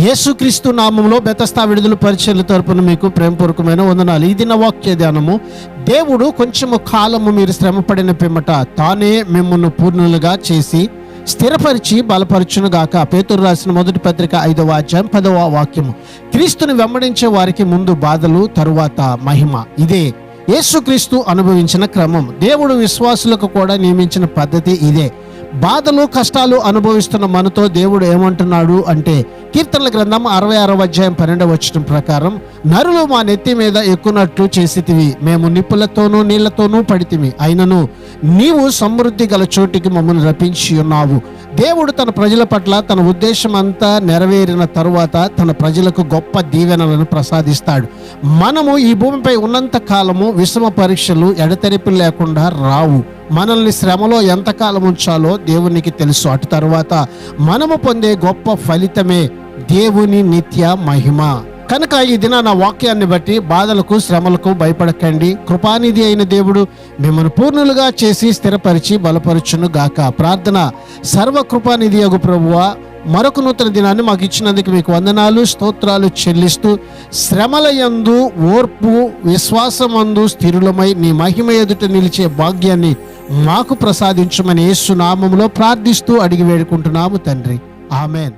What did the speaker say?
యేసుక్రీస్తు నామములో బెతస్తా విడుదల పరిచర్ల తరపున మీకు ప్రేమపూర్వకమైన వందనాలు. ఈ దిన వాక్య ధ్యానము, దేవుడు కొంచెము కాలము మీరు శ్రమపడిన పిమ్మట తానే మిమ్మును పూర్ణులుగా చేసి స్థిరపరిచి బలపరచును గాక. పేతురు రాసిన మొదటి పత్రిక 5వ అధ్యాయం 10వ వాక్యము. క్రీస్తుని వెంబడించే వారికి ముందు బాధలు, తరువాత మహిమ. ఇదే యేసుక్రీస్తు అనుభవించిన క్రమం. దేవుడు విశ్వాసులకు కూడా నియమించిన పద్ధతి ఇదే. బాధలు, కష్టాలు అనుభవిస్తున్న మనతో దేవుడు ఏమంటున్నాడు అంటే, కీర్తనల గ్రంథం 66వ అధ్యాయం 12వ వచనం ప్రకారం, నరులు మా నెత్తి మీద ఎక్కునట్లు చేసితివి, మేము నిప్పులతోనూ నీళ్లతోనూ పడితిమి, అయినను నీవు సమృద్ధి గల చోటికి మమ్మల్ని రప్పించి ఉన్నావు. దేవుడు తన ప్రజల పట్ల తన ఉద్దేశం అంతా నెరవేరిన తరువాత తన ప్రజలకు గొప్ప దీవెనలను ప్రసాదిస్తాడు. మనము ఈ భూమిపై ఉన్నంత కాలము విషమ పరీక్షలు ఎడతెరిపి లేకుండా రావు. మనల్ని శ్రమలో ఎంతకాలం ఉంచాలో దేవునికి తెలుసు. అటు తర్వాత మనము పొందే గొప్ప ఫలితమే దేవుని నిత్య మహిమ. కనుక ఈ దిన నా వాక్యాన్ని బట్టి బాధలకు, శ్రమలకు భయపడకండి. కృపానిధి అయిన దేవుడు మిమ్మల్ని పూర్ణులుగా చేసి స్థిరపరిచి బలపరచును గాక. ప్రార్థన. సర్వకృపానిధి యగు ప్రభువా, మరొక నూతన దినాన్ని మాకు ఇచ్చినందుకు మీకు వందనాలు, స్తోత్రాలు చెల్లిస్తూ, శ్రమల యందు ఓర్పు, విశ్వాసమందు స్థిరులమై నీ మహిమ ఎదుట నిలిచే భాగ్యాన్ని మాకు ప్రసాదించమని యేసు నామములో ప్రార్థిస్తూ అడిగి వేడుకుంటున్నాము తండ్రి. ఆమెన్.